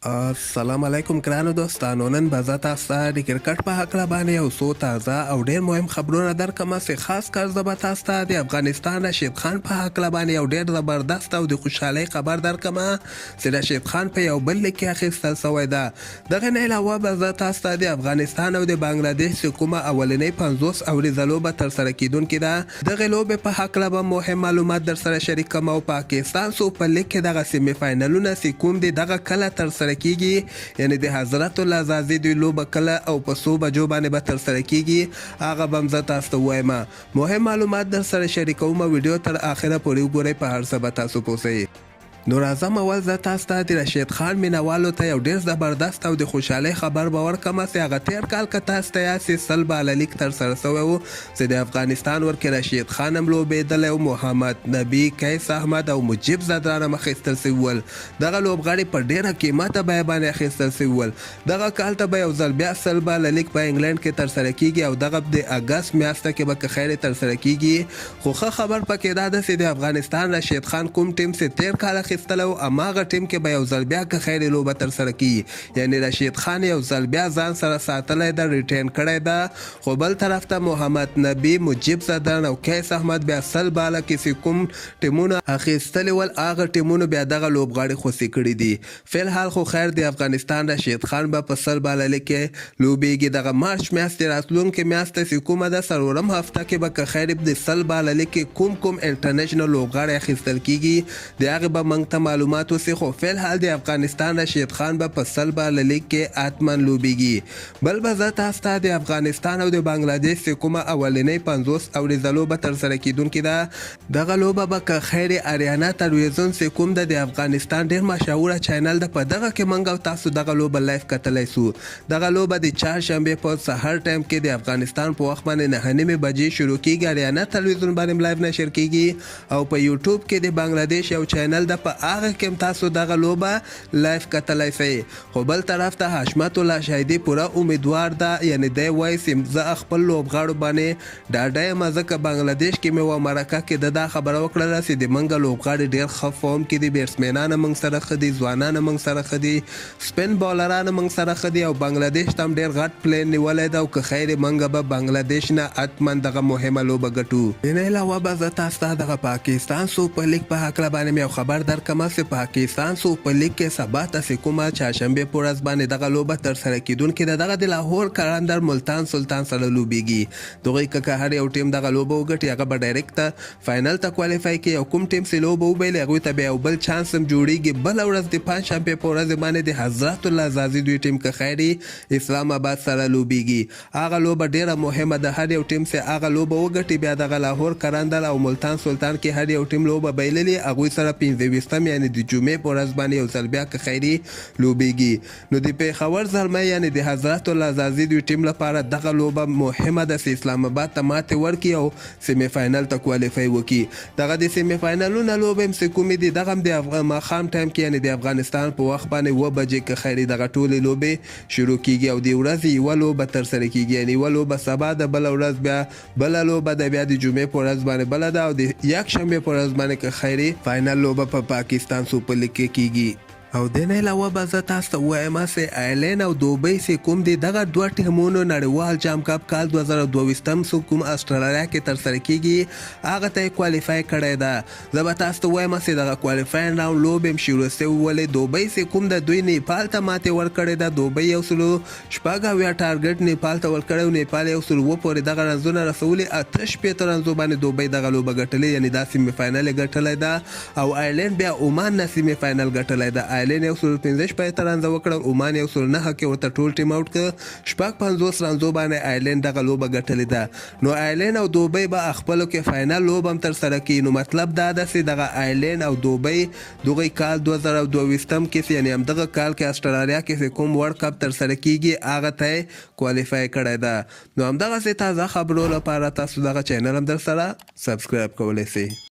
السلام علیکم ګرانو دوستانو. نن به زه تاسو ته د کرکټ په هکله باندې یو څو تازه او ډېر مهم خبرونه درکړم چې خاص کار زه به تاسو ته د افغانستان رشید خان په هکله باندې یو ډېر زبردست او د خوشحالۍ خبر درکړم چې رشید خان په یو بل لیک کې اخیستل شوی ده. دغه نه علاوه به زه تاسو ته د افغانستان او د بنګلادیش چې کومه اولنۍ 50 اوریزه لوبه ترسره کیدونکې ده دغه لوبې په هکله به مهم معلومات درسره شریک کوم. او پاکستان سوپر لیګ کې دغه سیمي فاینلونه چې کوم دي دغه کله ترسره کیږي، یعنی د حضرت العزازي د لوبه کله او په څو بجو باندې به ترسره کیږي هغه به هم زه تاسو ته وایم. مهم معلومات در سره شریکوم. ویډیو تر اخره پورې وګورئ، په هر څه به تاسو پوه شئ. نو راځم اول زه تاسو ته د رشید خان مینوالو ته یو ډېر زبردست او د خوشحالۍ خبر به ورکړم چې هغه تېر کال که تاسو ته یاد سي سل باله لیک ترسره شوی و چې د افغانستان ورکې رشید خان هم لوبېدلی و، محمد نبي، قیس احمد او مجیب زدران هم اخیستل شوي ول. دغه لوبغاړي په ډېره قیمته بیه باندې اخیستل شوي ول. دغه کال ته به یو ځل بیا سل باله لیک په انګلند کې ترسره کیږي او دغه د اګست میاشته کې به که خیر ترسره کیږي. خو ښه خبر پکې دا ده چې د افغانستان رشید خان کوم ټیم چې تېر کال اخیستلی و هماغه ټیم کې به یو ځل بیا که خیر لوبه ترسره کیږي، یعنی رشید خان یو ځل بیا ځان سره ساتلی ده، ریټین کړی ده. خو بل طرف ته محمد نبي، مجیب زدران او قیس احمد بیا سل باله کې چې کوم ټیمونه اخیستلي ول هغه ټیمونو بیا دغه لوبغاړي خوشي کړي دي. فلحال خو خیر د افغانستان رشید خان به په سل باله لیک کې لوبیږي. دغه مارچ میاشتې راتلونکې میاشته چې کومه ده څلورم هفته کې به که خیر د سل باله لیک کې کوم انټرنیشنل لوبغاړي اخیستل کیږي د هغې به موږ ته معلومات وسي. خو فلحال د افغانستان رشید خان به په سل باله لیگ کې حتماً لوبیږي. بل به زه تاسو ته د افغانستان او د بنګلادیش چې کومه اولنۍ 50 اوریزه لوبه ترسره کیدونکې ده دغه لوبه به که خیر اریانا تلویزیون چې کوم ده د افغانستان ډېر مشهوره چینل ده، په دغه کې موږ او تاسو دغه لوبه لایف کتلی سو. دغه لوبه د چهارشنبې په سهار ټایم کې د افغانستان په وخت باندې 9:30 بجې شروع کیږي. اریانا تلویزیون باندې لایف نشر کیږي او په یوټیوب کې د بنګلادیش یو چینل ده، په هغه کې تاسو دغه لوبه لایف کتلی شئ. خو بل طرف ته حشمت الله شهیدي پوره امیدوار ده، یعنی دی وایي چې زه خپل لوبغاړو باندې ډاډه یم ځکه بنګلادیش کې مې یوه مرکه کې ده دا خبره وکړله چې د موږ لوبغاړي ډېر ښه فارم کې دي، بیټسمینان موږ سره ښه دي، ځوانان موږ سره ښه دي، سپین بالران موږ سره ښه دي او بنګلادیش ته هم ډېر غټ پلین نیولی ده او که خیر موږ به بنګلادیش نه حتما دغه مهمه لوبه ګټو. دې نه علاوه به زه تاسو ته دغه پاکستان سوپر لیګ په هکله باندې مې یو خبر درکړم چې پاکستان سوپر لیګ کې سبا ته چې کومه چهارشنبې په ورځ باندې دغه لوبه ترسره کیدونکې ده دغه د لاهور قلندر ملتان سلطان سره لوبیږي. دغوی که هر یو ټیم دغه لوبه وګټي هغه به ډایرکټ فاینل ته کوالیفای کوي او کوم ټیم چې لوبه وبایلي هغوی ته بیا یو بل چانس هم جوړیږي. بله ورځ د پنجشنبې په ورځ باندې د حضرت العزازي دوی ټیم که خیري اسلام آباد سره لوبیږي. هغه لوبه ډیره مهمه ده. هر یو ټیم چې هغه لوبه وګټي بیا دغه لاهور قلندر او ملتان سلطان کې هر یو ټیم لوبه بایللي هغوی سره 25 یعنی د جمعې په ورځ باندې یو ځل بیا که خیري لوبیږي. نو د پېښور زلمی یعنی د حضرت العزازي دوی ټیم لپاره دغه لوبه مهمه ده چې اسلام آباد ته ماتې ورکړي او سیمي فاینل ته کوالیفای وکړي. دغه د سیمي فاینلونه لوبې هم چې کومې دي دغه هم د ماښام ټایم کې یعنی د افغانستان په وخت باندې 9 بجې که خیري دغه ټولې لوبې شروع کیږي او د ورځې یوه لوبه ترسره کیږي، یعنی یوه لوبه سبا ده، بله ورځ بیا بله لوبه ده، بیا د جمعې په ورځ باندې بله ده او د یکشنبې په ورځ باندې که خیري فاینل لوبه په پاکستان سوپر لیګ کې کیږي. او د نه علاوه به زه تاسو ته ووایم چې آیرلینډ او دوبۍ چې کوم دي دغه دوه ټیمونو نړیوال جام کپ کال 2022 چې کوم استرالیا کې ترسره کیږي هغه ته یې کوالیفای کړی ده. زه به تاسو ته ووایم چې دغه کوالیفاین راوند لوبې هم شروع شوې ولې دوبۍ چې کوم د دوی نیپال ته ماتې ورکړې ده. دوبۍ 106 ټارګټ نیپال ته ورکړی او نیپال 107 پورې دغه رنزونه رسولي. 68 رنزو باندې دوبۍ دغه لوبه ګټلې، یعنی دا سیمي فاینل یې ګټلی ده او آیرلینډ بیا عمان نه سیمي فاینل ګټلی ده. آیرلینډ 115 رنزه وکړه، عمان 109 کې ورته ټول ټیم اوټ کړه، 50 رنزو باندې آیرلینډ دغه لوبه ګټلې ده. نو آیرلینډ او دوبۍ به خپلو کې فاینل لوبه هم ترسره کړي. نو مطلب دا ده چې دغه آیرلینډ او دوبۍ دغه کال 2022 کې یعنی همدغه کال کې استرالیا کې کوم ورلډ کپ ترسره کیږي هغه ته کوالیفای کړی ده. نو همدغسې تازه خبرو لپاره تاسو دغه چینل هم در سره سبسکرایب کولی شئ.